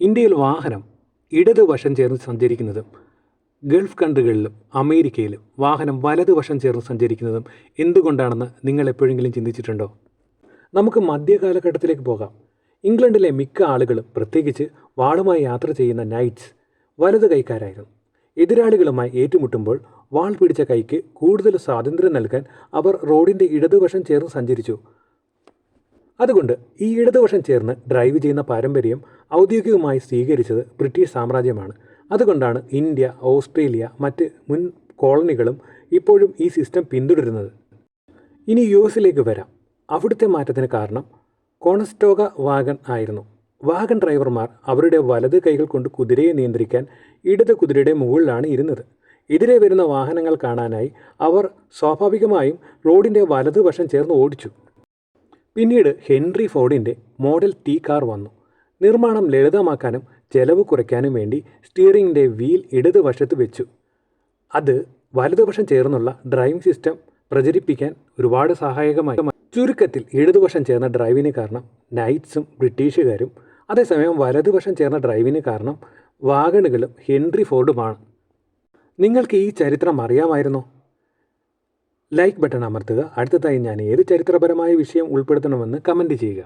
ഇന്ത്യയിൽ വാഹനം ഇടതുവശം ചേർന്ന് സഞ്ചരിക്കുന്നതും ഗൾഫ് കൺട്രികളിലും അമേരിക്കയിലും വാഹനം വലതുവശം ചേർന്ന് സഞ്ചരിക്കുന്നതും എന്തുകൊണ്ടാണെന്ന് നിങ്ങൾ എപ്പോഴെങ്കിലും ചിന്തിച്ചിട്ടുണ്ടോ? നമുക്ക് മധ്യകാലഘട്ടത്തിലേക്ക് പോകാം. ഇംഗ്ലണ്ടിലെ മിക്ക ആളുകളും, പ്രത്യേകിച്ച് വാളുമായി യാത്ര ചെയ്യുന്ന നൈറ്റ്സ്, വലത് കൈക്കാരായിരുന്നു. എതിരാളികളുമായി ഏറ്റുമുട്ടുമ്പോൾ വാൾ പിടിച്ച കൈക്ക് കൂടുതൽ സ്വാതന്ത്ര്യം നൽകാൻ അവർ റോഡിൻ്റെ ഇടതുവശം ചേർന്ന് സഞ്ചരിച്ചു. അതുകൊണ്ട് ഈ ഇടതുവശം ചേർന്ന് ഡ്രൈവ് ചെയ്യുന്ന പാരമ്പര്യം ഔദ്യോഗികമായി സ്വീകരിച്ചത് ബ്രിട്ടീഷ് സാമ്രാജ്യമാണ്. അതുകൊണ്ടാണ് ഇന്ത്യ, ഓസ്ട്രേലിയ, മറ്റ് മുൻ കോളനികളും ഇപ്പോഴും ഈ സിസ്റ്റം പിന്തുടരുന്നത്. ഇനി യുഎസിലേക്ക് വരാം. അവിടുത്തെ മാറ്റത്തിന് കാരണം കോണസ്റ്റോഗ വാഗൺ ആയിരുന്നു. വാഗൺ ഡ്രൈവർമാർ അവരുടെ വലത് കൈകൾ കൊണ്ട് കുതിരയെ നിയന്ത്രിക്കാൻ ഇടത് കുതിരയുടെ മുകളിലാണ് ഇരുന്നത്. എതിരെ വരുന്ന വാഹനങ്ങൾ കാണാനായി അവർ സ്വാഭാവികമായും റോഡിൻ്റെ വലതുവശം ചേർന്ന് ഓടിച്ചു. പിന്നീട് ഹെൻറി ഫോർഡിൻ്റെ മോഡൽ ടി കാർ വന്നു. നിർമ്മാണം ലളിതമാക്കാനും ചെലവ് കുറയ്ക്കാനും വേണ്ടി സ്റ്റിയറിംഗിൻ്റെ വീൽ ഇടതുവശത്ത് വെച്ചു. അത് വലതുവശം ചേർന്നുള്ള ഡ്രൈവിംഗ് സിസ്റ്റം പ്രചരിപ്പിക്കാൻ ഒരുപാട് സഹായകമായി. ചുരുക്കത്തിൽ ഇടതുവശം ചേർന്ന ഡ്രൈവിന് കാരണം നൈറ്റ്സും ബ്രിട്ടീഷുകാരും, അതേസമയം വലതുവശം ചേർന്ന ഡ്രൈവിന് കാരണം വാഗണുകളും ഹെൻറി ഫോർഡുമാണ്. നിങ്ങൾക്ക് ഈ ചരിത്രം അറിയാമായിരുന്നോ? ലൈക്ക് ബട്ടൺ അമർത്തുക. അടുത്തതായി ഞാൻ ഏത് ചരിത്രപരമായ വിഷയം ഉൾപ്പെടുത്തണമെന്ന് കമൻറ്റ് ചെയ്യുക.